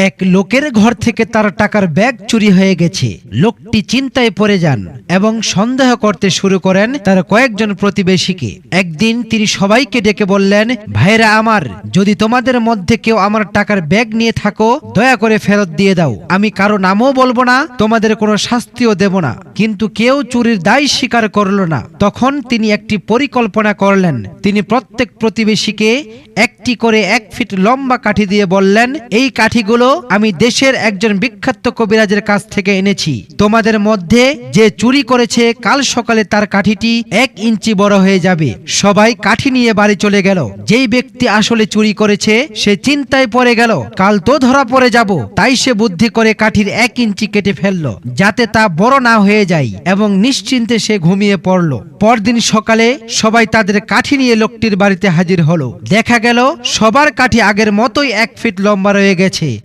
এক লোকের ঘর থেকে তার টাকার ব্যাগ চুরি হয়ে গেছে। লোকটি চিন্তায় পড়ে যান এবং সন্দেহ করতে শুরু করেন তার কয়েকজন প্রতিবেশীকে। একদিন তিনি সবাইকে ডেকে বললেন, ভাইরা আমার, যদি তোমাদের মধ্যে কেউ আমার টাকার ব্যাগ নিয়ে থাকো, দয়া করে ফেরত দিয়ে দাও। আমি কারো নামও বলবো না, তোমাদের কোনো শাস্তিও দেব না। কিন্তু কেউ চুরির দায় স্বীকার করল না। তখন তিনি একটি পরিকল্পনা করলেন। তিনি প্রত্যেক প্রতিবেশীকে একটি করে 1 ফিট লম্বা কাঠি দিয়ে বললেন, এই কাঠিগুলো আমি দেশের একজন বিখ্যাত কবিরাজের কাছ থেকে এনেছি। তোমাদের মধ্যে যে চুরি করেছে, কাল সকালে তার কাঠিটি 1 ইঞ্চি বড় হয়ে যাবে। সবাই কাঠি নিয়ে বাড়ি চলে গেল। যেই ব্যক্তি আসলে চুরি করেছে সে চিন্তায় পড়ে গেল, কাল তো ধরা পড়ে যাব। তাই সে বুদ্ধি করে কাঠির 1 ইঞ্চি কেটে ফেললো, যাতে তা বড় না হয়ে যায়, এবং নিশ্চিন্তে সে ঘুমিয়ে পড়ল। পরদিন সকালে সবাই তাদের কাঠি নিয়ে লোকটির বাড়িতে হাজির হলো। দেখা গেল সবার কাঠি আগের মতোই 1 ফিট লম্বা রয়ে গেছে।